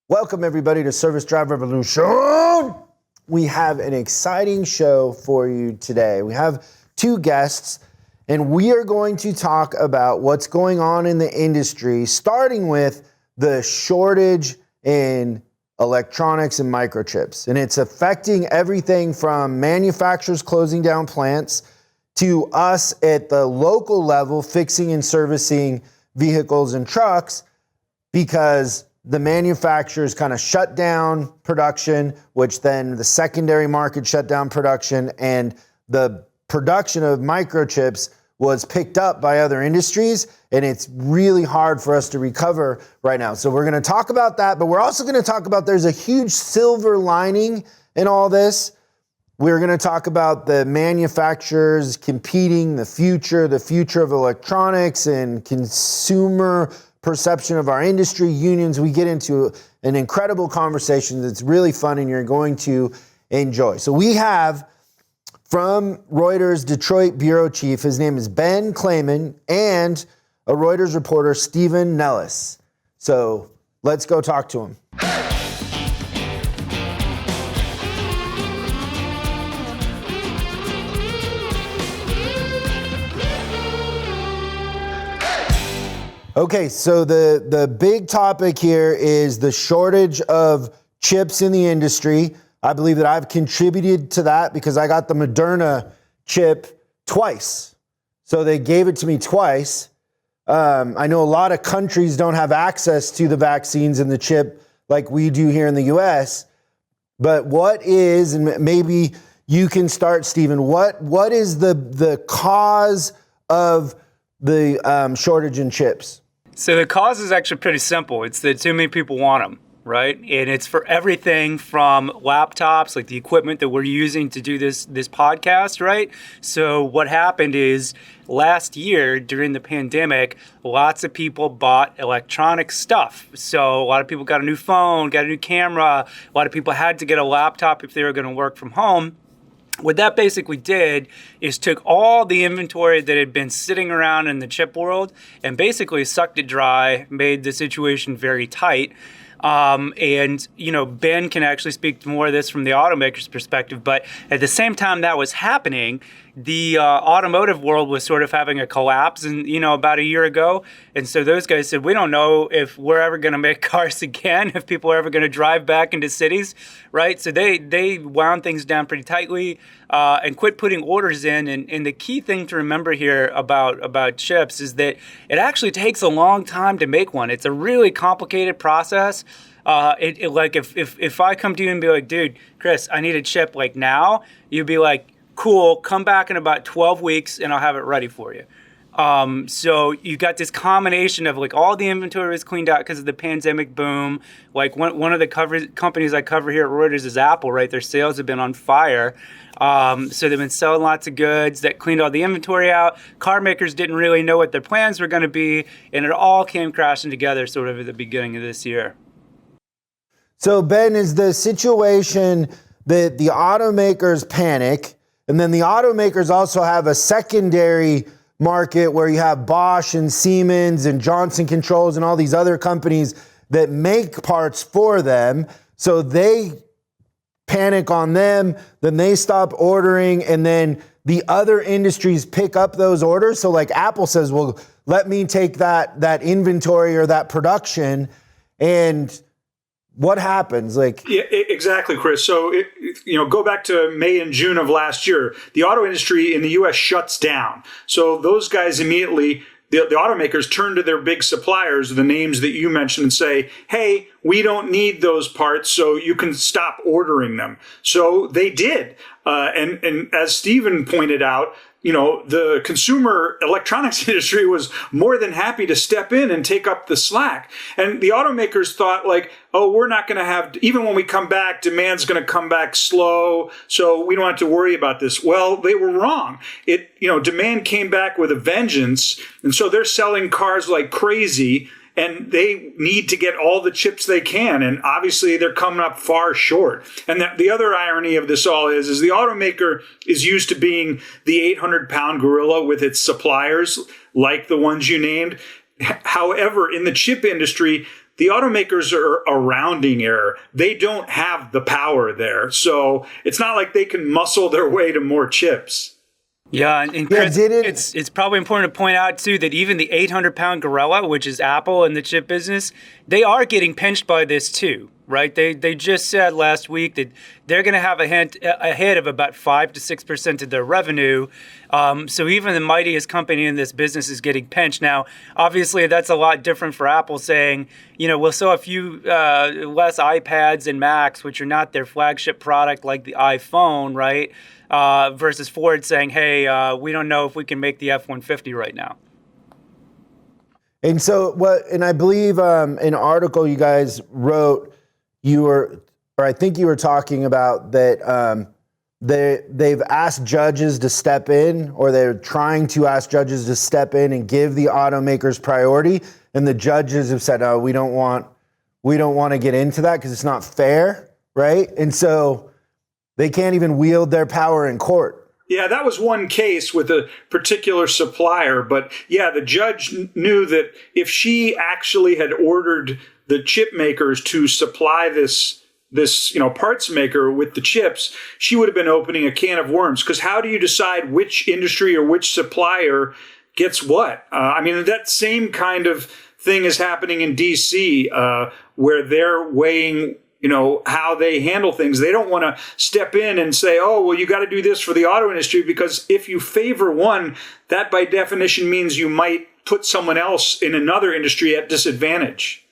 Welcome, everybody, to Service Drive Revolution. We have an exciting show for you today. We have two guests, and we are going to talk about what's going on in the industry, starting with the shortage in electronics and microchips. And it's affecting everything from manufacturers closing down plants to us at the local level fixing and servicing vehicles and trucks, because the manufacturers kind of shut down production, which then the secondary market shut down production, and the production of microchips was picked up by other industries, and it's really hard for us to recover right now. So we're going to talk about that, but we're also going to talk about there's a huge silver lining in all this. We're going to talk about the manufacturers competing, the future of electronics and consumer perception of our industry, unions. We get into an incredible conversation that's really fun and you're going to enjoy. So we have from Reuters Detroit Bureau Chief, his name is Ben Klayman, and a Reuters reporter, Stephen Nellis. So let's go talk to him. Okay, so the big topic here is the shortage of chips in the industry. I believe that I've contributed to that because I got the Moderna chip twice. So they gave it to me twice. I know a lot of countries don't have access to the vaccines and the chip like we do here in the US. But what is, and maybe you can start, Stephen, what is the cause of the shortage in chips? So the cause is actually pretty simple. It's that too many people want them, right? And it's for everything from laptops, like the equipment that we're using to do this podcast, right? So what happened is last year during the pandemic, lots of people bought electronic stuff. So a lot of people got a new phone, got a new camera. A lot of people had to get a laptop if they were going to work from home. What that basically did is took all the inventory that had been sitting around in the chip world and basically sucked it dry, made the situation very tight. And, Ben can actually speak to more of this from the automaker's perspective. But at the same time that was happening, the automotive world was sort of having a collapse about a year ago. And so those guys said, we don't know if we're ever going to make cars again, if people are ever going to drive back into cities, right? So they wound things down pretty tightly and quit putting orders in. And the key thing to remember here about chips is that it actually takes a long time to make one. It's a really complicated process. If I come to you and be like, dude, Chris, I need a chip like now, you'd be like, cool, come back in about 12 weeks and I'll have it ready for you. So you got this combination of like all the inventory was cleaned out because of the pandemic boom. Like one of the companies I cover here at Reuters is Apple, right? Their sales have been on fire. So they've been selling lots of goods that cleaned all the inventory out. Car makers didn't really know what their plans were going to be. And it all came crashing together sort of at the beginning of this year. So Ben, is the situation that the automakers panic, and then the automakers also have a secondary market where you have Bosch and Siemens and Johnson Controls and all these other companies that make parts for them. So they panic on them, then they stop ordering, and then the other industries pick up those orders. So like Apple says, well, let me take that inventory or that production, and what happens? Yeah, exactly, Chris. So, go back to May and June of last year. The auto industry in the U.S. shuts down. So those guys immediately, the automakers turn to their big suppliers, the names that you mentioned, and say, hey, we don't need those parts, so you can stop ordering them. So they did. And as Stephen pointed out, the consumer electronics industry was more than happy to step in and take up the slack. And the automakers thought we're not going to have, even when we come back, demand's going to come back slow, so we don't have to worry about this. Well, they were wrong. Demand came back with a vengeance. And so they're selling cars like crazy. And they need to get all the chips they can. And obviously, they're coming up far short. And the other irony of this all is the automaker is used to being the 800-pound gorilla with its suppliers, like the ones you named. However, in the chip industry, the automakers are a rounding error. They don't have the power there. So it's not like they can muscle their way to more chips. Yeah, and Chris, it's probably important to point out, too, that even the 800-pound gorilla, which is Apple in the chip business, they are getting pinched by this, too, right? They just said last week that they're going to have a hit of about 5 to 6% of their revenue. So even the mightiest company in this business is getting pinched. Now, obviously, that's a lot different for Apple saying, we'll sell a few less iPads and Macs, which are not their flagship product like the iPhone, right? Versus Ford saying, hey, we don't know if we can make the F-150 right now. And so and I believe an article you guys wrote, I think you were talking about that they've asked judges to step in, or they're trying to ask judges to step in and give the automakers priority. And the judges have said, oh, we don't want to get into that because it's not fair, right? And so they can't even wield their power in court. Yeah, that was one case with a particular supplier. But yeah, the judge knew that if she actually had ordered the chip makers to supply this parts maker with the chips, she would have been opening a can of worms. Because how do you decide which industry or which supplier gets what? That same kind of thing is happening in D.C., where they're weighing how they handle things. They don't want to step in and say, oh, well, you got to do this for the auto industry, because if you favor one, that by definition means you might put someone else in another industry at disadvantage.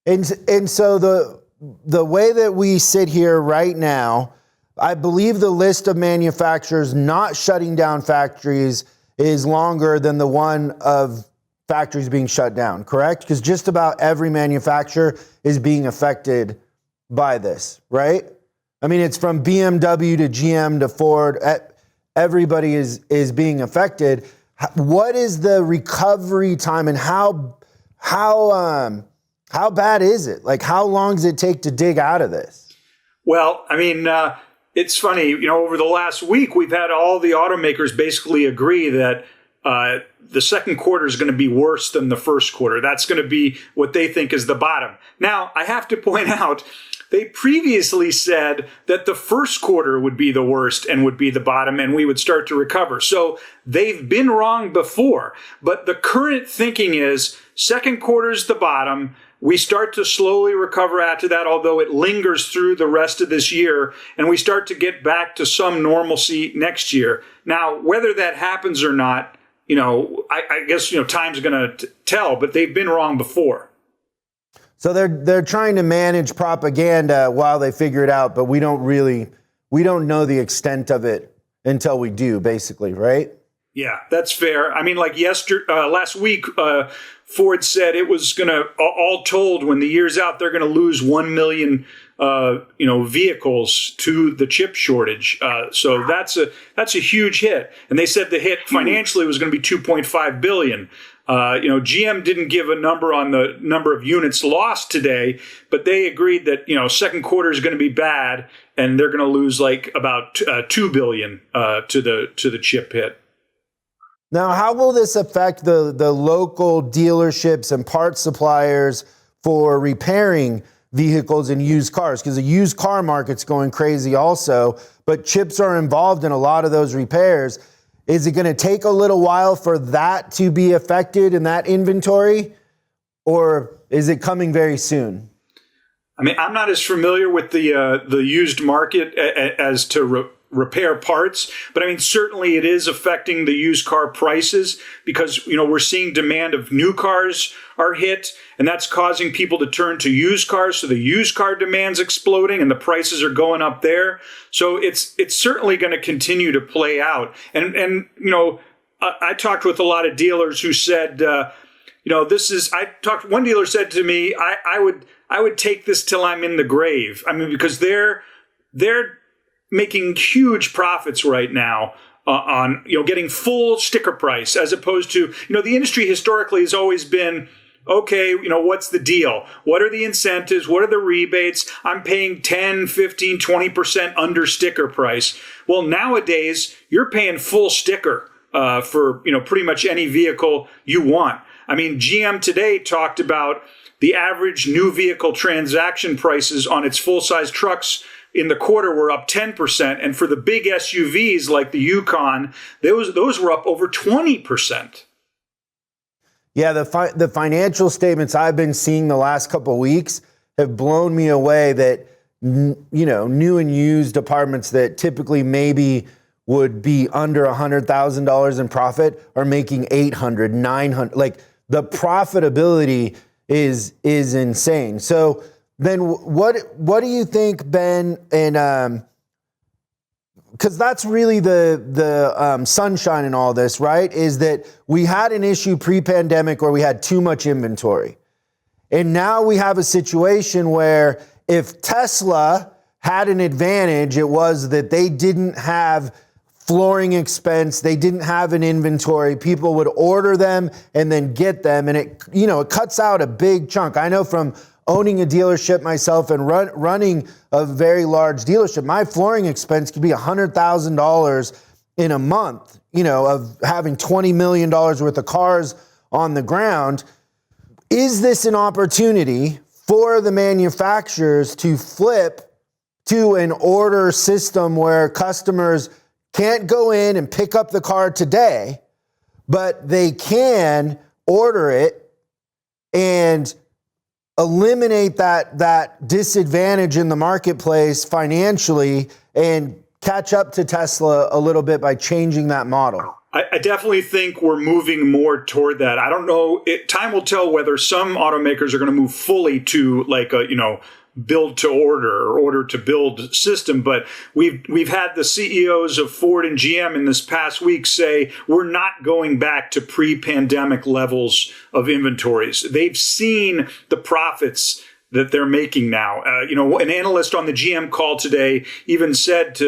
And so the way that we sit here right now, I believe the list of manufacturers not shutting down factories is longer than the one of factories being shut down, correct? Because just about every manufacturer is being affected by this, right? It's from BMW to GM to Ford. Everybody is being affected. What is the recovery time, and how bad is it? Like, how long does it take to dig out of this? Well, it's funny, over the last week, we've had all the automakers basically agree that the second quarter is going to be worse than the first quarter. That's going to be what they think is the bottom. Now, I have to point out, they previously said that the first quarter would be the worst and would be the bottom, and we would start to recover. So they've been wrong before. But the current thinking is second quarter is the bottom. We start to slowly recover after that, although it lingers through the rest of this year, and we start to get back to some normalcy next year. Now, whether that happens or not, I guess, time's going to tell, but they've been wrong before. So they're trying to manage propaganda while they figure it out, but we don't know the extent of it until we do, basically, right? Yeah, that's fair. Last week, Ford said it was going to, all told, when the year's out, they're going to lose 1 million vehicles to the chip shortage. So that's a huge hit. And they said the hit financially was going to be $2.5 billion. GM didn't give a number on the number of units lost today, but they agreed that, second quarter is going to be bad, and they're going to lose like about $2 billion to the chip hit. Now, how will this affect the local dealerships and parts suppliers for repairing vehicles and used cars? Because the used car market's going crazy also, but chips are involved in a lot of those repairs. Is it going to take a little while for that to be affected in that inventory, or is it coming very soon? I'm not as familiar with the used market as to repair parts, but certainly it is affecting the used car prices, because we're seeing demand of new cars are hit, and that's causing people to turn to used cars. So the used car demand's exploding, and the prices are going up there. So it's certainly going to continue to play out. And I talked with a lot of dealers who said, one dealer said to me, I would take this till I'm in the grave. Because they're making huge profits right now on getting full sticker price, as opposed to, the industry historically has always been, okay, what's the deal? What are the incentives? What are the rebates? I'm paying 10, 15, 20% under sticker price. Well, nowadays, you're paying full sticker for, pretty much any vehicle you want. GM today talked about the average new vehicle transaction prices on its full-size trucks in the quarter were up 10%. And for the big SUVs like the Yukon, those were up over 20%. Yeah, the financial statements I've been seeing the last couple of weeks have blown me away that, new and used apartments that typically maybe would be under $100,000 in profit are making 800, 900. Like, the profitability is insane. So then what do you think, Ben, and because that's really the sunshine in all this, right? Is that we had an issue pre-pandemic where we had too much inventory. And now we have a situation where if Tesla had an advantage, it was that they didn't have flooring expense, they didn't have an inventory, people would order them and then get them, and it cuts out a big chunk. I know from owning a dealership myself and running a very large dealership, my flooring expense could be $100,000 in a month, of having $20 million worth of cars on the ground. Is this an opportunity for the manufacturers to flip to an order system where customers can't go in and pick up the car today, but they can order it and eliminate that disadvantage in the marketplace financially and catch up to Tesla a little bit by changing that model? I definitely think we're moving more toward that. I don't know. Time will tell whether some automakers are going to move fully to like a, build to order or order to build system. But we've had the CEOs of Ford and GM in this past week say we're not going back to pre-pandemic levels of inventories. They've seen the profits that they're making now. An analyst on the GM call today even said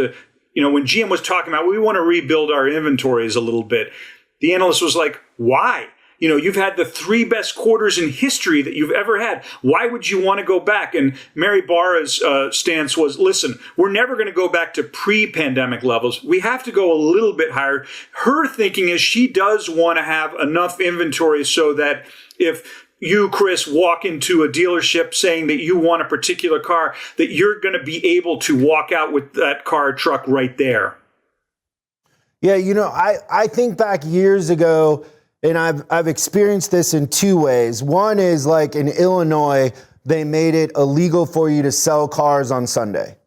when GM was talking about, we want to rebuild our inventories a little bit, the analyst was like, why? You've had the 3 best quarters in history that you've ever had. Why would you want to go back? And Mary Barra's stance was, listen, we're never going to go back to pre-pandemic levels. We have to go a little bit higher. Her thinking is she does want to have enough inventory so that if you, Chris, walk into a dealership saying that you want a particular car, that you're going to be able to walk out with that car or truck right there. Yeah, I think back years ago, and I've experienced this in 2 ways. One is like in Illinois, they made it illegal for you to sell cars on Sunday.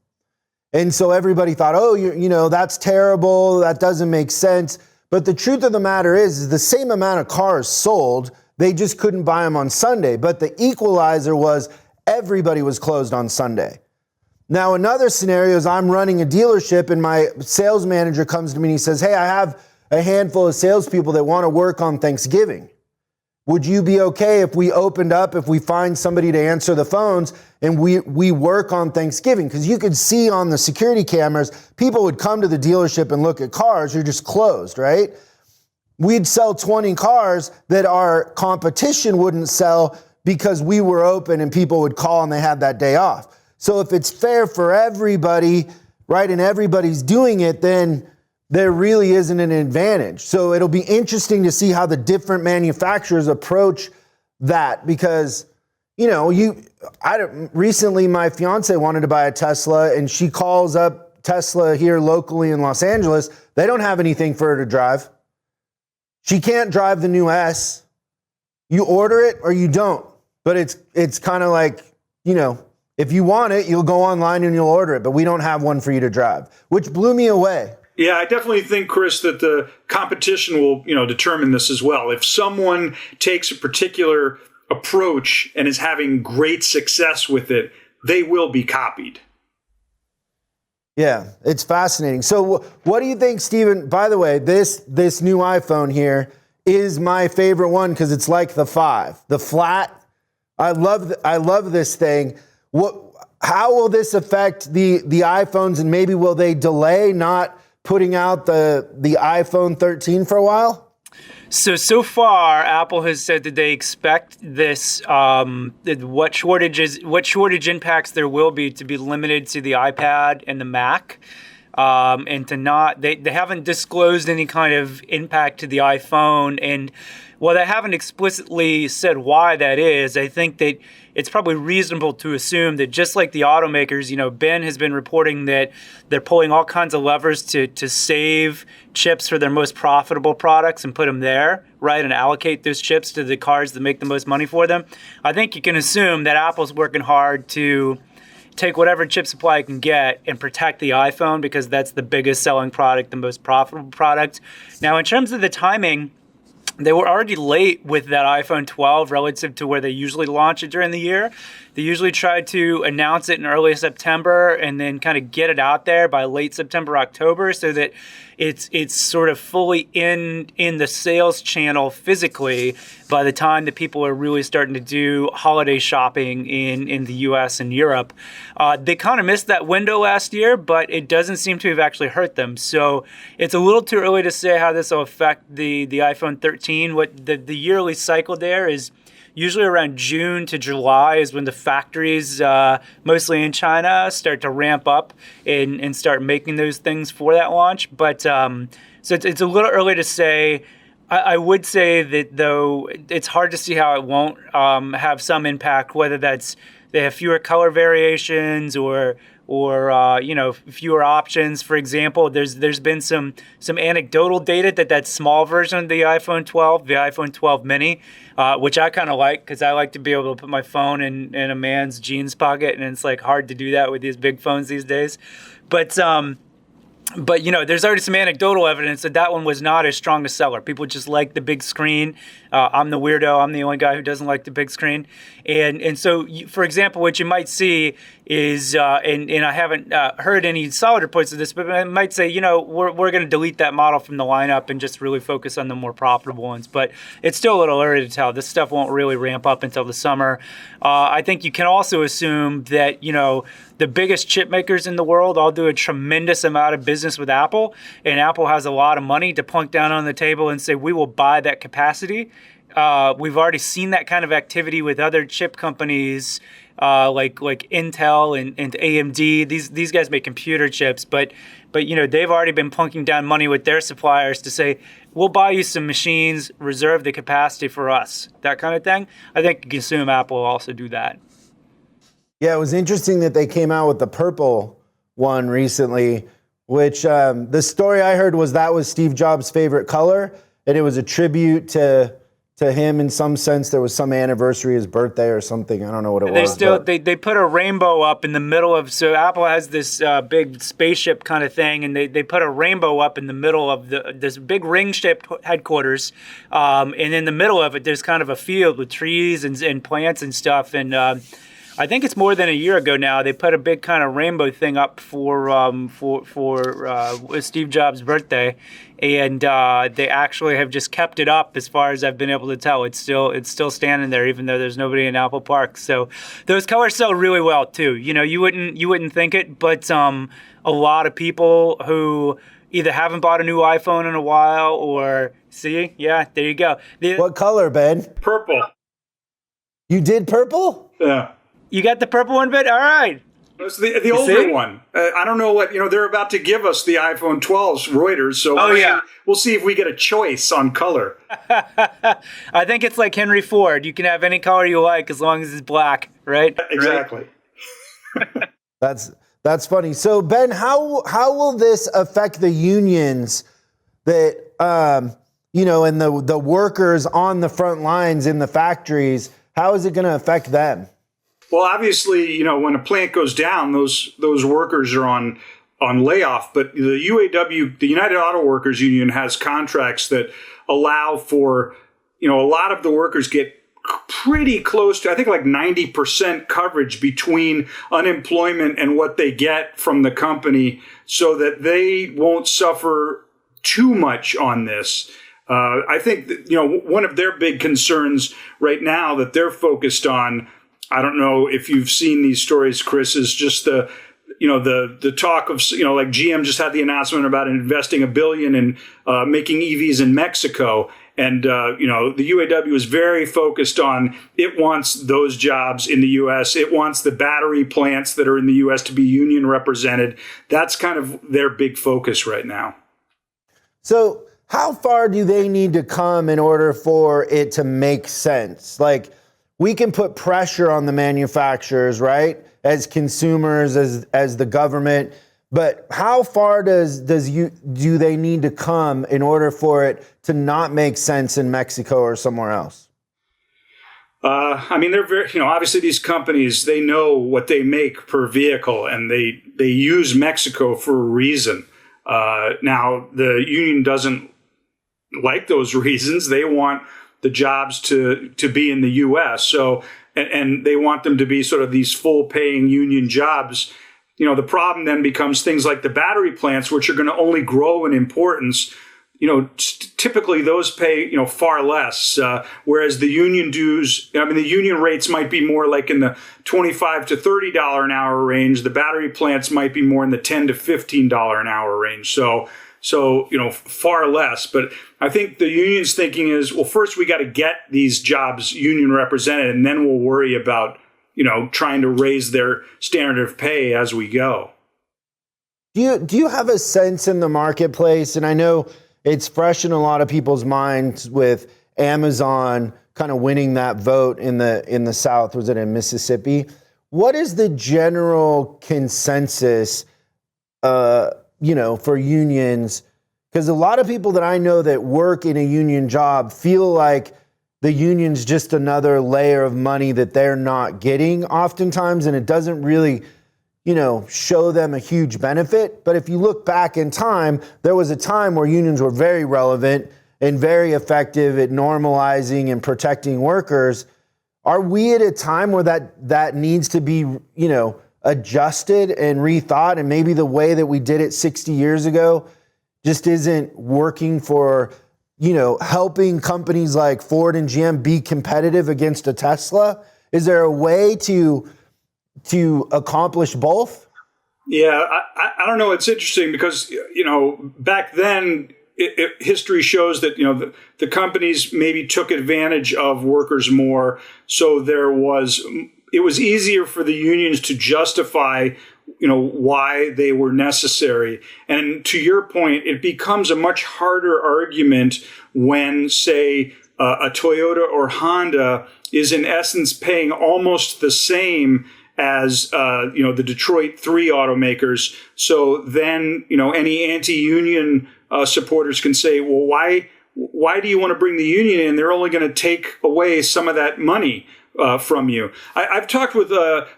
And so everybody thought, that's terrible. That doesn't make sense. But the truth of the matter is the same amount of cars sold. They just couldn't buy them on Sunday. But the equalizer was everybody was closed on Sunday. Now, another scenario is I'm running a dealership and my sales manager comes to me and he says, hey, I have a handful of salespeople that want to work on Thanksgiving. Would you be okay if we opened up, if we find somebody to answer the phones and we work on Thanksgiving? Because you could see on the security cameras, people would come to the dealership and look at cars, you're just closed, right? We'd sell 20 cars that our competition wouldn't sell because we were open and people would call and they had that day off. So if it's fair for everybody, right, and everybody's doing it, then there really isn't an advantage. So it'll be interesting to see how the different manufacturers approach that because, recently my fiance wanted to buy a Tesla and she calls up Tesla here locally in Los Angeles. They don't have anything for her to drive. She can't drive the new S. You order it or you don't. But it's kind of like, if you want it, you'll go online and you'll order it, but we don't have one for you to drive, which blew me away. Yeah, I definitely think, Chris, that the competition will, determine this as well. If someone takes a particular approach and is having great success with it, they will be copied. Yeah, it's fascinating. So what do you think, Stephen? By the way, this new iPhone here is my favorite one because it's like the 5, the flat. I love this thing. How will this affect the iPhones, and maybe will they delay not putting out the iPhone 13 for a while? So far, Apple has said that they expect this, what shortage impacts there will be to be limited to the iPad and the Mac. and to not, they haven't disclosed any kind of impact to the iPhone. And while they haven't explicitly said why that is, I think that it's probably reasonable to assume that just like the automakers, Ben has been reporting that they're pulling all kinds of levers to save chips for their most profitable products and put them there, right, and allocate those chips to the cars that make the most money for them. I think you can assume that Apple's working hard to take whatever chip supply it can get and protect the iPhone because that's the biggest selling product, the most profitable product. Now, in terms of the timing, they were already late with that iPhone 12 relative to where they usually launch it during the year. They usually try to announce it in early September and then kind of get it out there by late September, October, so that it's sort of fully in the sales channel physically by the time that people are really starting to do holiday shopping in the US and Europe. They kind of missed that window last year, but it doesn't seem to have actually hurt them. So it's a little too early to say how this will affect the iPhone 13. What the yearly cycle there is usually around June to July is when the factories, mostly in China, start to ramp up and start making those things for that launch. But so it's a little early to say. I would say that, though, it's hard to see how it won't have some impact, whether that's they have fewer color variations or fewer options. For example, there's been some anecdotal data that small version of the iPhone 12, the iPhone 12 mini, which I kind of like because I like to be able to put my phone in a man's jeans pocket, and it's like hard to do that with these big phones these days. But there's already some anecdotal evidence that one was not as strong a seller. People just like the big screen. I'm the weirdo. I'm the only guy who doesn't like the big screen. And so, for example, what you might see is, and I haven't heard any solid reports of this, but I might say, we're going to delete that model from the lineup and just really focus on the more profitable ones. But it's still a little early to tell. This stuff won't really ramp up until the summer. I think you can also assume that, the biggest chip makers in the world all do a tremendous amount of business with Apple, and Apple has a lot of money to plunk down on the table and say, we will buy that capacity. We've already seen that kind of activity with other chip companies like Intel and AMD. These guys make computer chips, but they've already been plunking down money with their suppliers to say, we'll buy you some machines, reserve the capacity for us, that kind of thing. I think you can assume Apple will also do that. Yeah, it was interesting that they came out with the purple one recently, which the story I heard was that was Steve Jobs' favorite color, and it was a tribute to him in some sense. There was some anniversary, his birthday or something. I don't know what it was. They put a rainbow up in the middle of, so Apple has this big spaceship kind of thing, and they put a rainbow up in the middle of this big ring-shaped headquarters, and in the middle of it, there's kind of a field with trees and plants and stuff, and I think it's more than a year ago now. They put a big kind of rainbow thing up for Steve Jobs' birthday, and they actually have just kept it up as far as I've been able to tell. It's still standing there, even though there's nobody in Apple Park. So those colors sell really well too. You wouldn't think it, but a lot of people who either haven't bought a new iPhone in a while or see, yeah, there you go. What color, Ben? Purple. You did purple? Yeah. You got the purple one, Ben? All right. It's the older one. I don't know what, they're about to give us the iPhone 12s, Reuters, so we'll see if we get a choice on color. I think it's like Henry Ford. You can have any color you like as long as it's black, right? Exactly. That's funny. So, Ben, how will this affect the unions that, and the workers on the front lines in the factories? How is it going to affect them? Well, obviously, when a plant goes down, those workers are on layoff. But the UAW, the United Auto Workers Union, has contracts that allow for, a lot of the workers get pretty close to, I think, like 90% coverage between unemployment and what they get from the company, so that they won't suffer too much on this. I think that, one of their big concerns right now that they're focused on, I don't know if you've seen these stories, Chris, is just the talk of, like GM just had the announcement about investing $1 billion in making EVs in Mexico. And the UAW is very focused on, it wants those jobs in the U.S. It wants the battery plants that are in the U.S. to be union represented. That's kind of their big focus right now. So how far do they need to come in order for it to make sense? Like, we can put pressure on the manufacturers, right, as consumers, as the government. But how far do they need to come in order for it to not make sense in Mexico or somewhere else? They're very, obviously these companies, they know what they make per vehicle, and they use Mexico for a reason. Now, the union doesn't like those reasons. They want the jobs to be in the U.S. So, and they want them to be sort of these full-paying union jobs. The problem then becomes things like the battery plants, which are going to only grow in importance. Typically those pay, far less, whereas the union dues, the union rates might be more like in the $25 to $30 an hour range. The battery plants might be more in the $10 to $15 an hour range. So, far less. But I think the union's thinking is, well, first we got to get these jobs union represented, and then we'll worry about trying to raise their standard of pay as we go. Do you have a sense in the marketplace? And I know it's fresh in a lot of people's minds with Amazon kind of winning that vote in the South. Was it in Mississippi? What is the general consensus, for unions? Because a lot of people that I know that work in a union job feel like the union's just another layer of money that they're not getting oftentimes, and it doesn't really, show them a huge benefit. But if you look back in time, there was a time where unions were very relevant and very effective at normalizing and protecting workers. Are we at a time where that needs to be, adjusted and rethought, and maybe the way that we did it 60 years ago just isn't working for helping companies like Ford and GM be competitive against a Tesla? Is there a way to accomplish both? Yeah, I don't know. It's interesting because, back then, history shows that, the companies maybe took advantage of workers more. So it was easier for the unions to justify why they were necessary. And to your point, it becomes a much harder argument when, say, a Toyota or Honda is in essence paying almost the same as, the Detroit 3 automakers. So then, any anti-union supporters can say, well, why do you want to bring the union in? They're only going to take away some of that money from you. I've talked with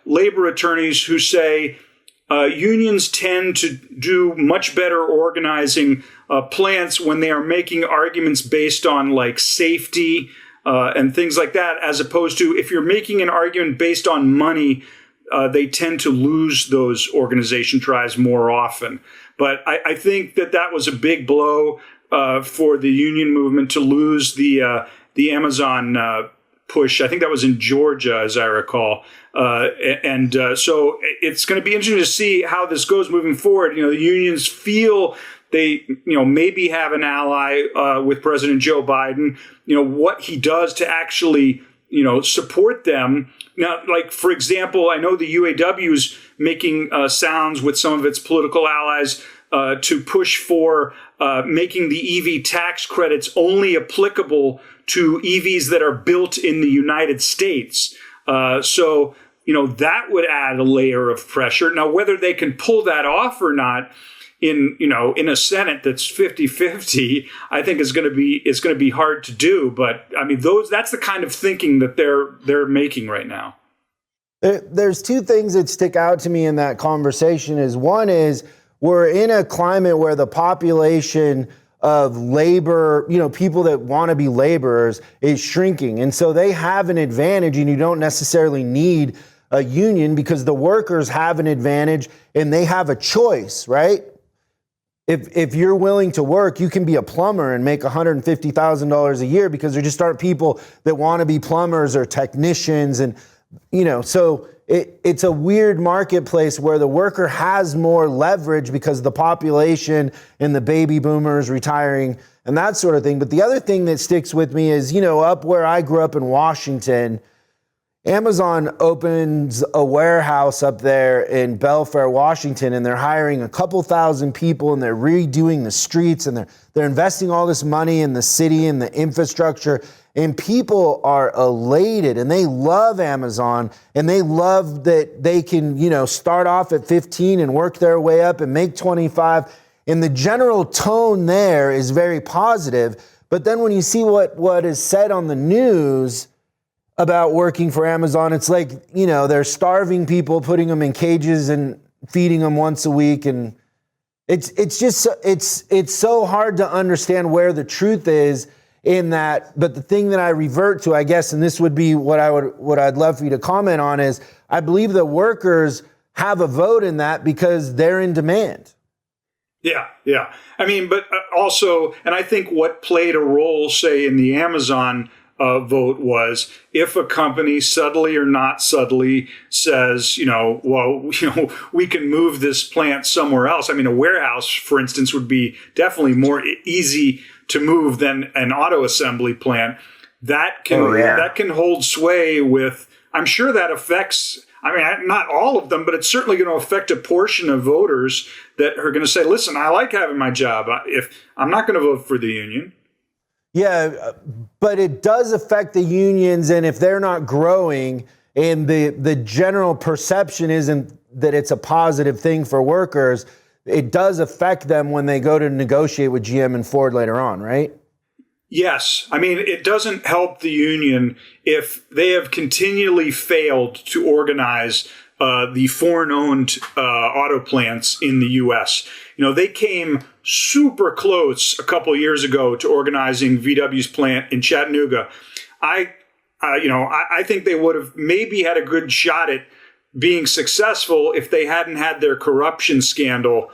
labor attorneys who say, unions tend to do much better organizing plants when they are making arguments based on like safety and things like that, as opposed to if you're making an argument based on money, they tend to lose those organization tries more often. But I think that was a big blow for the union movement to lose the Amazon push. I think that was in Georgia, as I recall. So it's going to be interesting to see how this goes moving forward. The unions feel they, maybe have an ally with President Joe Biden, what he does to actually, support them. Now, like, for example, I know the UAW is making sounds with some of its political allies to push for making the EV tax credits only applicable to EVs that are built in the United States. So that would add a layer of pressure. Now, whether they can pull that off or not in a Senate that's 50-50, I think it's going to be hard to do. But I mean, that's the kind of thinking that they're making right now. There's two things that stick out to me in that conversation. One is we're in a climate where the population of labor, people that want to be laborers is shrinking. And so they have an advantage, and you don't necessarily need a union because the workers have an advantage and they have a choice, right? If you're willing to work, you can be a plumber and make $150,000 a year because there just aren't people that want to be plumbers or technicians. And, so it's a weird marketplace where the worker has more leverage because the population and the baby boomers retiring and that sort of thing. But the other thing that sticks with me is, up where I grew up in Washington, Amazon opens a warehouse up there in Belfair, Washington, and they're hiring a couple thousand people, and they're redoing the streets, and they're investing all this money in the city and the infrastructure, and people are elated, and they love Amazon, and they love that they can, start off at 15 and work their way up and make 25, and the general tone there is very positive. But then when you see what is said on the news about working for Amazon, it's like, they're starving people, putting them in cages and feeding them once a week. And it's so hard to understand where the truth is in that. But the thing that I revert to, I guess, and this would be what I'd love for you to comment on, is I believe the workers have a vote in that because they're in demand. Yeah. I mean, but also, and I think what played a role, say, in the Amazon vote was if a company subtly or not subtly says, we can move this plant somewhere else. I mean, a warehouse, for instance, would be definitely more easy to move than an auto assembly plant. That can hold sway with, I'm sure that affects, not all of them, but it's certainly going to affect a portion of voters that are going to say, listen, I like having my job. If I'm not going to vote for the union. Yeah, but it does affect the unions, and if they're not growing, and the general perception isn't that it's a positive thing for workers, it does affect them when they go to negotiate with GM and Ford later on, right? Yes. I mean, it doesn't help the union if they have continually failed to organize the foreign-owned auto plants in the U.S. They came super close a couple of years ago to organizing VW's plant in Chattanooga. I think they would have maybe had a good shot at being successful if they hadn't had their corruption scandal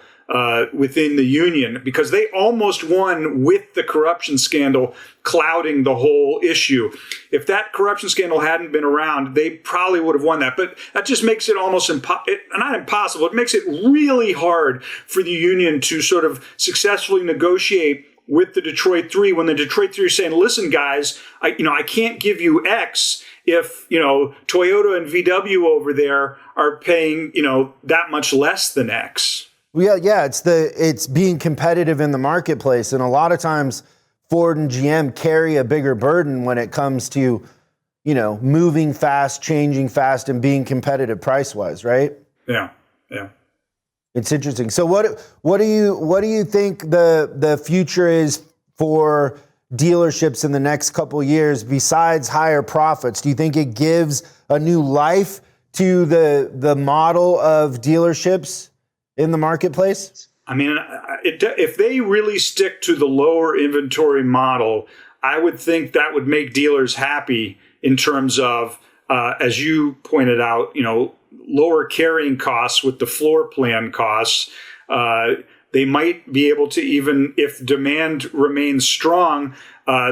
within the union, because they almost won with the corruption scandal clouding the whole issue. If that corruption scandal hadn't been around, they probably would have won that. But that just makes it almost not impossible. It makes it really hard for the union to sort of successfully negotiate with the Detroit Three when the Detroit Three are saying, listen, guys, I can't give you X if, Toyota and VW over there are paying, that much less than X. Yeah, it's being competitive in the marketplace, and a lot of times Ford and GM carry a bigger burden when it comes to, moving fast, changing fast, and being competitive price-wise, right? Yeah. It's interesting. So what do you think the future is for dealerships in the next couple of years besides higher profits? Do you think it gives a new life to the model of dealerships in the marketplace? I mean, if they really stick to the lower inventory model, I would think that would make dealers happy in terms of, as you pointed out, lower carrying costs with the floor plan costs. They might be able to, even if demand remains strong,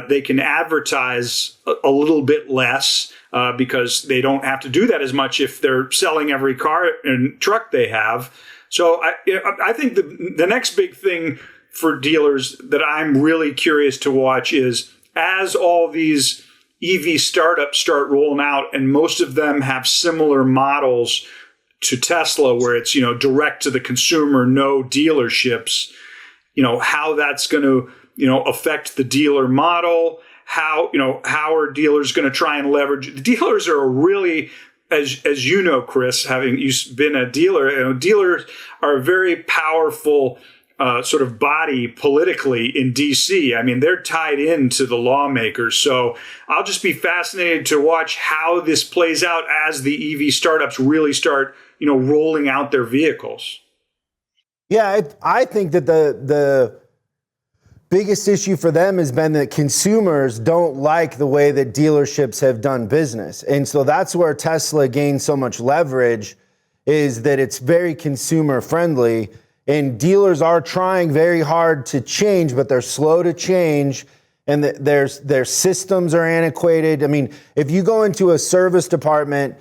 they can advertise a little bit less because they don't have to do that as much if they're selling every car and truck they have. So I think the next big thing for dealers that I'm really curious to watch is as all these EV startups start rolling out, and most of them have similar models to Tesla, where it's, direct to the consumer, no dealerships, how that's going to, affect the dealer model. How are dealers going to try and leverage? The dealers are really, as you know, Chris, having you been a dealer, dealers are a very powerful sort of body politically in DC. I mean, they're tied into the lawmakers. So I'll just be fascinated to watch how this plays out as the EV startups really start, rolling out their vehicles. Yeah, I think that the biggest issue for them has been that consumers don't like the way that dealerships have done business. And so that's where Tesla gained so much leverage, is that it's very consumer friendly, and dealers are trying very hard to change, but they're slow to change, and their systems are antiquated. I mean, if you go into a service department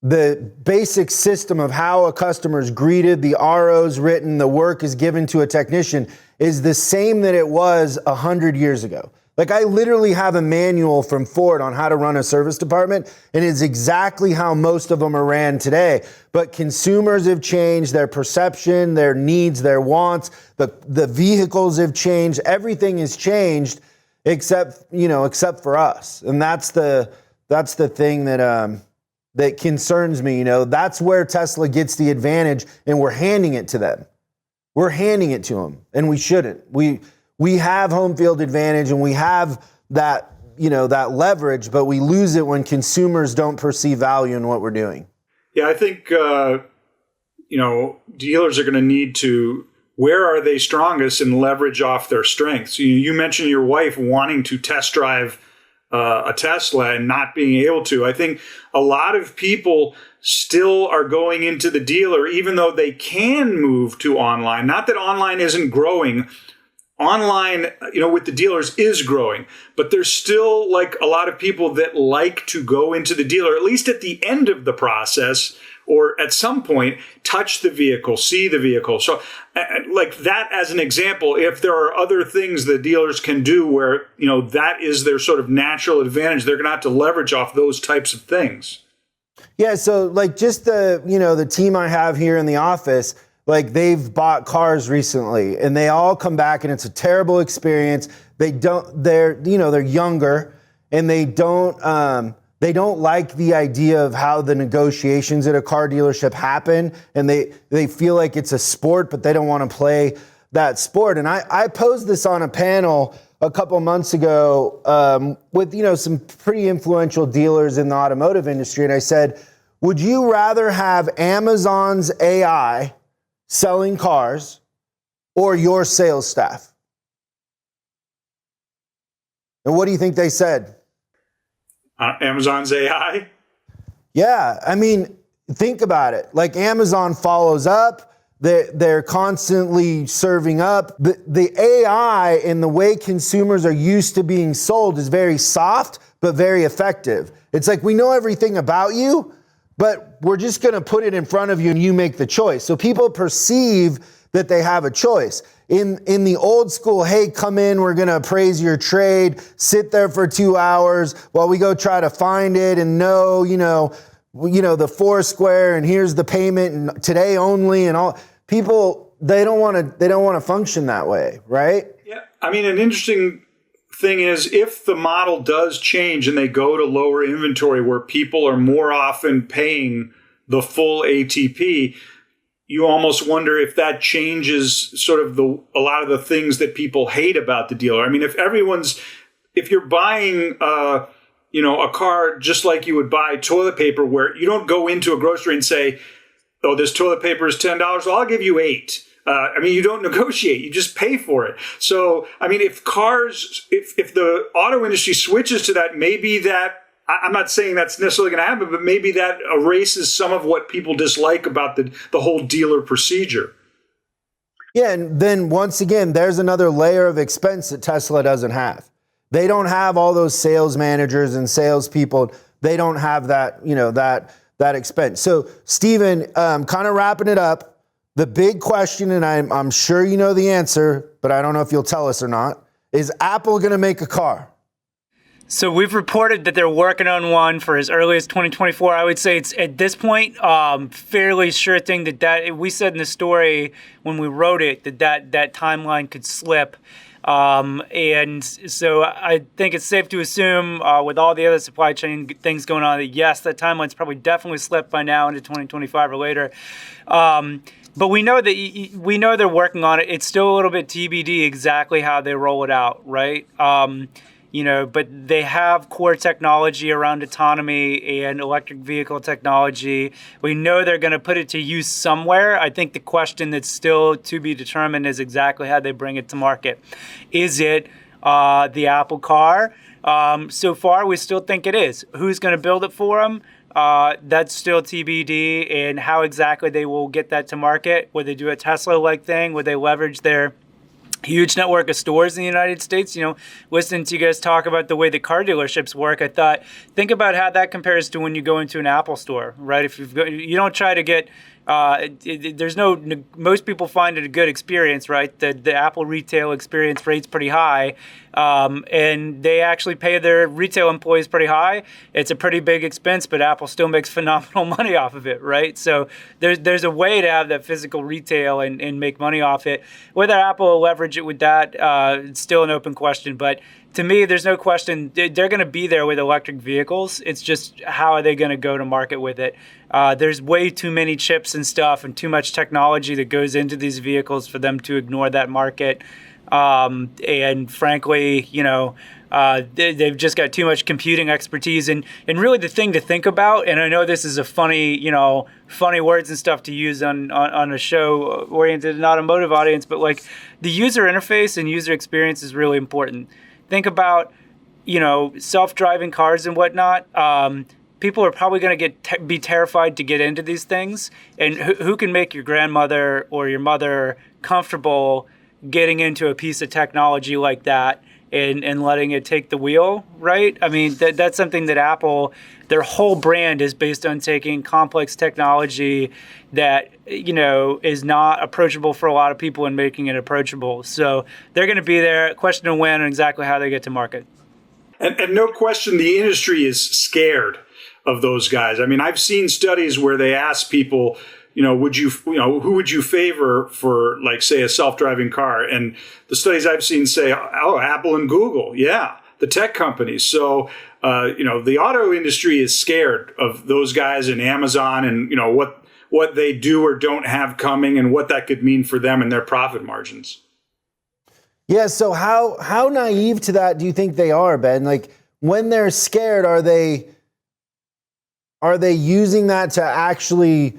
the basic system of how a customer is greeted, the RO's written, the work is given to a technician is the same that it was 100 years ago. Like I literally have a manual from Ford on how to run a service department, and it's exactly how most of them are ran today. But consumers have changed, their perception, their needs, their wants, the vehicles have changed, everything has changed except for us. And that's the thing that concerns me. That's where Tesla gets the advantage, and we're handing it to them. We're handing it to them, and we shouldn't. We have home field advantage, and we have that leverage, but we lose it when consumers don't perceive value in what we're doing. Yeah, I think dealers are going to need to. Where are they strongest and leverage off their strengths? You mentioned your wife wanting to test drive a Tesla and not being able to. I think a lot of people still are going into the dealer, even though they can move to online. Not that online isn't growing. Online, with the dealers is growing, but there's still like a lot of people that like to go into the dealer, at least at the end of the process, or at some point, touch the vehicle, see the vehicle. So like that as an example, if there are other things the dealers can do where, that is their sort of natural advantage, they're going to have to leverage off those types of things. Yeah. So like just the team I have here in the office, like they've bought cars recently and they all come back and it's a terrible experience. They're younger and they don't like the idea of how the negotiations at a car dealership happen, and they feel like it's a sport, but they don't want to play that sport. And I posed this on a panel a couple months ago with some pretty influential dealers in the automotive industry, and I said, would you rather have Amazon's AI selling cars or your sales staff? And what do you think they said? Amazon's AI? Yeah, I mean, think about it. Like Amazon follows up, they're constantly serving up. The AI and the way consumers are used to being sold is very soft, but very effective. It's like, we know everything about you, but we're just going to put it in front of you and you make the choice. So people perceive that they have a choice. In the old school, hey, come in, we're going to appraise your trade, sit there for 2 hours while we go try to find it and know, the Foursquare and here's the payment and today only and all. People, they don't want to function that way, right? Yeah. I mean, an interesting thing is if the model does change and they go to lower inventory where people are more often paying the full ATP, you almost wonder if that changes sort of a lot of the things that people hate about the dealer. I mean, if you're buying a car just like you would buy toilet paper, where you don't go into a grocery and say, oh, this toilet paper is $10, well, I'll give you $8. You don't negotiate, you just pay for it. So, I mean, if the auto industry switches to that, maybe that, I'm not saying that's necessarily going to happen, but maybe that erases some of what people dislike about the whole dealer procedure. Yeah, and then once again, there's another layer of expense that Tesla doesn't have. They don't have all those sales managers and salespeople. They don't have that, that expense. So, Stephen, kind of wrapping it up, the big question, and I'm sure you know the answer, but I don't know if you'll tell us or not, is Apple going to make a car? So we've reported that they're working on one for as early as 2024. I would say it's at this point fairly sure thing that we said in the story when we wrote it that timeline could slip. And so I think it's safe to assume with all the other supply chain things going on that yes, that timeline's probably definitely slipped by now into 2025 or later. But we know they're working on it. It's still a little bit TBD exactly how they roll it out, right? But they have core technology around autonomy and electric vehicle technology. We know they're going to put it to use somewhere. I think the question that's still to be determined is exactly how they bring it to market. Is it the Apple car? So far, we still think it is. Who's going to build it for them? That's still TBD, and how exactly they will get that to market. Would they do a Tesla-like thing? Would they leverage their huge network of stores in the United States. Listening to you guys talk about the way the car dealerships work, I thought, think about how that compares to when you go into an Apple store, right? If you don't try to get, most people find it a good experience, right? The Apple retail experience rate's pretty high, and they actually pay their retail employees pretty high. It's a pretty big expense, but Apple still makes phenomenal money off of it, right? So there's a way to have that physical retail and make money off it. Whether Apple will leverage it with that, it's still an open question, but to me, there's no question they're going to be there with electric vehicles. It's just how are they going to go to market with it? There's way too many chips and stuff and too much technology that goes into these vehicles for them to ignore that market. And frankly, they've just got too much computing expertise. And really the thing to think about, and I know this is a funny words and stuff to use on a show oriented to an automotive audience, but like the user interface and user experience is really important. Think about, self-driving cars and whatnot. People are probably going to be terrified to get into these things. And who can make your grandmother or your mother comfortable getting into a piece of technology like that and letting it take the wheel, right? I mean, that's something that Apple, their whole brand is based on taking complex technology that, is not approachable for a lot of people and making it approachable. So they're going to be there. Question of when and exactly how they get to market. And no question, the industry is scared of those guys. I mean, I've seen studies where they ask people, who would you favor for, like, say, a self-driving car? And the studies I've seen say, Apple and Google. Yeah, the tech companies. So, the auto industry is scared of those guys and Amazon and, what they do or don't have coming and what that could mean for them and their profit margins. Yeah, so how naive to that do you think they are, Ben? Like, when they're scared, are they using that to actually,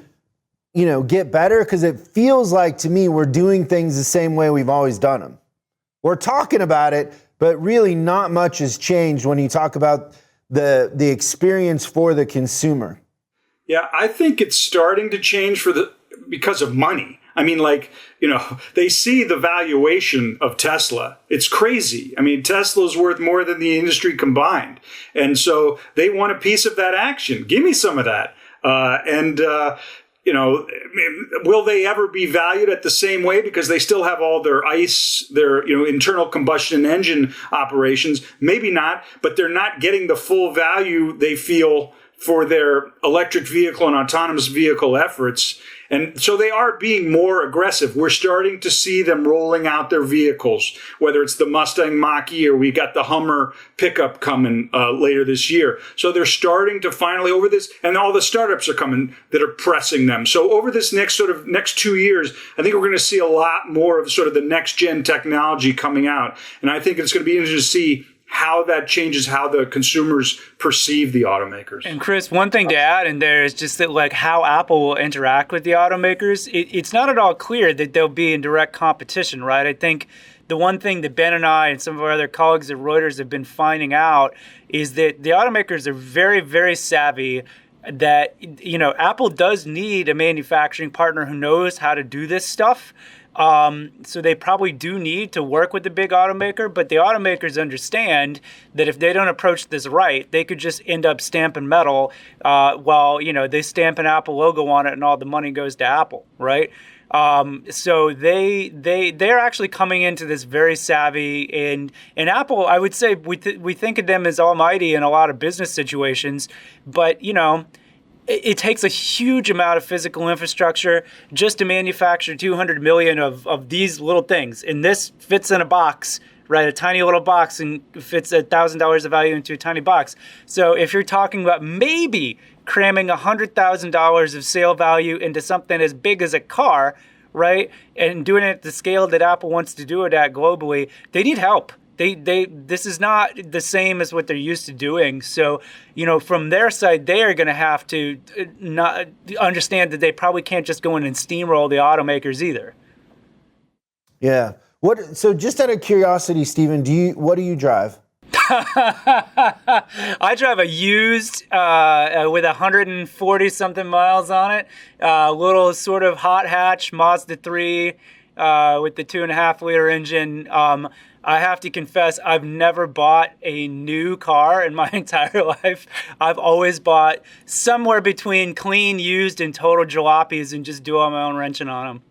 get better? Because it feels like to me we're doing things the same way we've always done them. We're talking about it, but really not much has changed when you talk about the experience for the consumer. Yeah, I think it's starting to change because of money. I mean, they see the valuation of Tesla. It's crazy. I mean, Tesla's worth more than the industry combined. And so they want a piece of that action. Give me some of that. Will they ever be valued at the same way because they still have all their ICE, their internal combustion engine operations? Maybe not, but they're not getting the full value they feel for their electric vehicle and autonomous vehicle efforts. And so they are being more aggressive. We're starting to see them rolling out their vehicles, whether it's the Mustang Mach-E or we got the Hummer pickup coming later this year. So they're starting to finally over this, and all the startups are coming that are pressing them. So over this next 2 years, I think we're going to see a lot more of sort of the next gen technology coming out. And I think it's going to be interesting to see how that changes how the consumers perceive the automakers. And Chris, one thing to add in there is just that, like, how Apple will interact with the automakers. It's not at all clear that they'll be in direct competition, right? I think the one thing that Ben and I and some of our other colleagues at Reuters have been finding out is that the automakers are very, very savvy that, Apple does need a manufacturing partner who knows how to do this stuff. So they probably do need to work with the big automaker, but the automakers understand that if they don't approach this right, they could just end up stamping metal while, they stamp an Apple logo on it and all the money goes to Apple, right? So they're actually coming into this very savvy, and Apple, I would say we think of them as almighty in a lot of business situations, but, it takes a huge amount of physical infrastructure just to manufacture 200 million of these little things. And this fits in a box, right? A tiny little box, and fits $1,000 of value into a tiny box. So if you're talking about maybe cramming $100,000 of sale value into something as big as a car, right? And doing it at the scale that Apple wants to do it at globally, they need help. This is not the same as what they're used to doing. So, from their side, they are going to have to not understand that they probably can't just go in and steamroll the automakers either. Yeah. So just out of curiosity, Stephen, what do you drive? I drive a used with 140 something miles on it, little sort of hot hatch Mazda 3. with the 2.5-liter engine. I have to confess, I've never bought a new car in my entire life. I've always bought somewhere between clean, used, and total jalopies and just do all my own wrenching on them.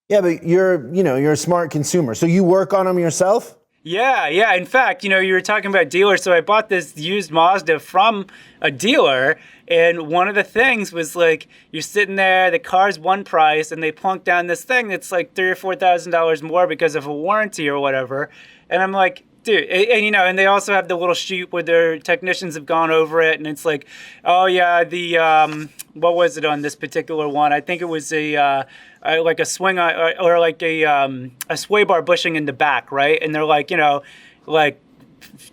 Yeah, but you're a smart consumer. So you work on them yourself? Yeah. In fact, you were talking about dealers. So I bought this used Mazda from a dealer. And one of the things was like, you're sitting there, the car's one price, and they plunk down this thing that's like $3,000 or $4,000 more because of a warranty or whatever. And I'm like, dude, and they also have the little sheet where their technicians have gone over it, and it's like, oh yeah, what was it on this particular one? I think it was like a swing or like a sway bar bushing in the back, right? And they're like, like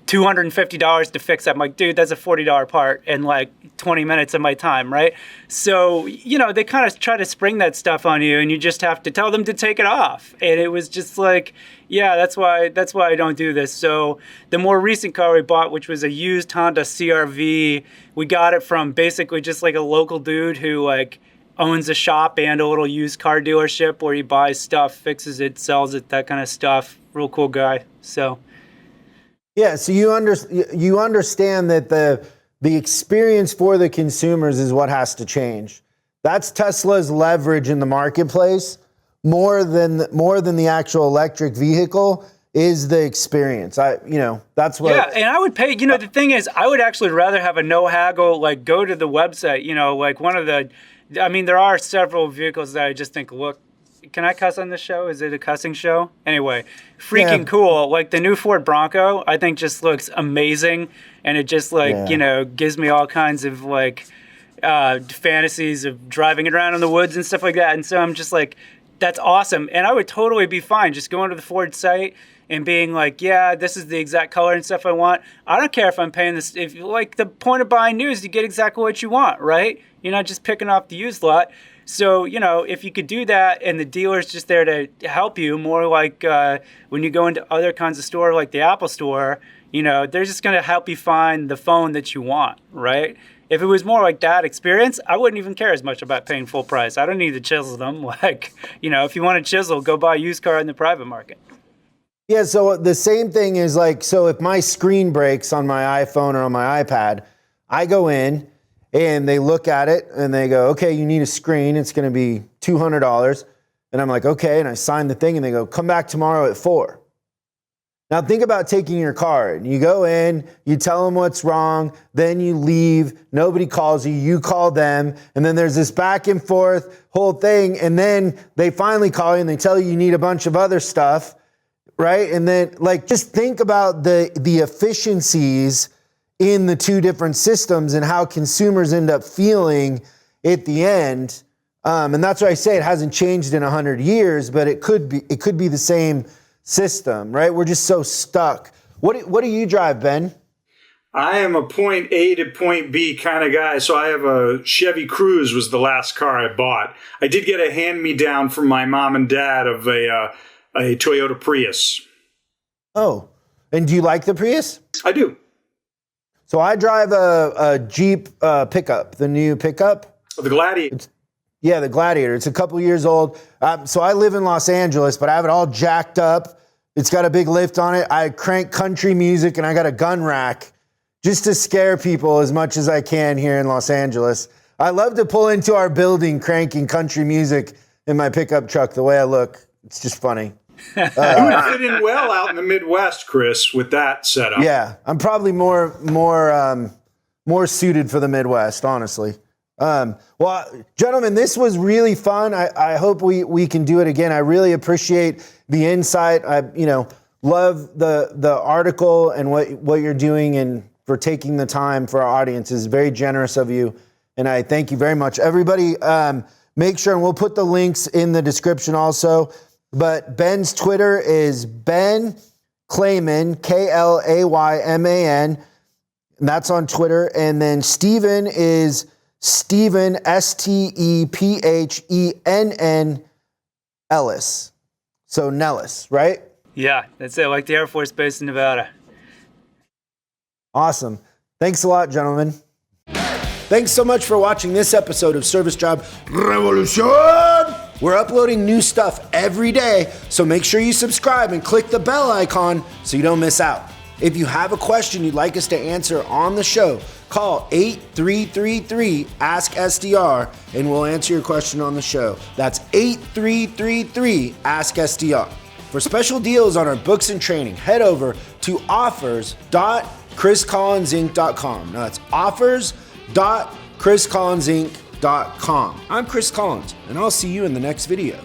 $250 to fix that. I'm like, dude, that's a $40 part in like 20 minutes of my time, right? So, they kind of try to spring that stuff on you, and you just have to tell them to take it off. And it was just like, yeah, that's why I don't do this. So the more recent car we bought, which was a used Honda CR-V, we got it from basically just like a local dude who like owns a shop and a little used car dealership where he buys stuff, fixes it, sells it, that kind of stuff. Real cool guy. So yeah, so you understand that the experience for the consumers is what has to change. That's Tesla's leverage in the marketplace more than the actual electric vehicle is the experience. That's what. Yeah, and I would pay. The thing is, I would actually rather have a no haggle. Like, go to the website. Like one of the. I mean, there are several vehicles that I just think look. Can I cuss on this show? Is it a cussing show? Anyway, freaking cool. Like the new Ford Bronco, I think just looks amazing. And it just gives me all kinds of like fantasies of driving it around in the woods and stuff like that. And so I'm just like, that's awesome. And I would totally be fine just going to the Ford site and being like, yeah, this is the exact color and stuff I want. I don't care if I'm paying this. If like the point of buying new is to get exactly what you want, right? You're not just picking off the used lot. So, if you could do that and the dealer's just there to help you, more like when you go into other kinds of store like the Apple store, they're just going to help you find the phone that you want, right? If it was more like that experience, I wouldn't even care as much about paying full price. I don't need to chisel them. Like, if you want to chisel, go buy a used car in the private market. Yeah, so the same thing is like, so if my screen breaks on my iPhone or on my iPad, I go in, and they look at it and they go, okay, you need a screen. It's going to be $200. And I'm like, okay. And I sign the thing and they go, come back tomorrow at 4. Now think about taking your card. You go in, you tell them what's wrong, then you leave. Nobody calls you. You call them. And then there's this back and forth whole thing. And then they finally call you and they tell you need a bunch of other stuff, right? And then like, just think about the efficiencies in the two different systems and how consumers end up feeling at the end. And that's why I say it hasn't changed in 100 years, but it could be the same system, right? We're just so stuck. What do you drive, Ben? I am a point A to point B kind of guy. So I have a Chevy Cruze was the last car I bought. I did get a hand-me-down from my mom and dad of a Toyota Prius. Oh, and do you like the Prius? I do. So I drive a Jeep pickup, the new pickup. The Gladiator. The Gladiator. It's a couple years old. So I live in Los Angeles, but I have it all jacked up. It's got a big lift on it. I crank country music, and I got a gun rack just to scare people as much as I can here in Los Angeles. I love to pull into our building cranking country music in my pickup truck the way I look. It's just funny. You would fit in well out in the Midwest, Chris, with that setup. Yeah, I'm probably more suited for the Midwest, honestly. Well, gentlemen, this was really fun. I hope we can do it again. I really appreciate the insight. I love the article and what you're doing, and for taking the time for our audience is very generous of you. And I thank you very much. Everybody, make sure, and we'll put the links in the description also. But Ben's Twitter is Ben Klayman, Klayman. And that's on Twitter. And then Stephen is Stephen, Stephenn Ellis. So Nellis, right? Yeah, that's it. Like the Air Force Base in Nevada. Awesome. Thanks a lot, gentlemen. Thanks so much for watching this episode of Service Job Revolution. We're uploading new stuff every day, so make sure you subscribe and click the bell icon so you don't miss out. If you have a question you'd like us to answer on the show, call 8333-ASK-SDR and we'll answer your question on the show. That's 8333-ASK-SDR. For special deals on our books and training, head over to offers.chriscollinsinc.com. Now that's offers.chriscollinsinc.com. I'm Chris Collins, and I'll see you in the next video.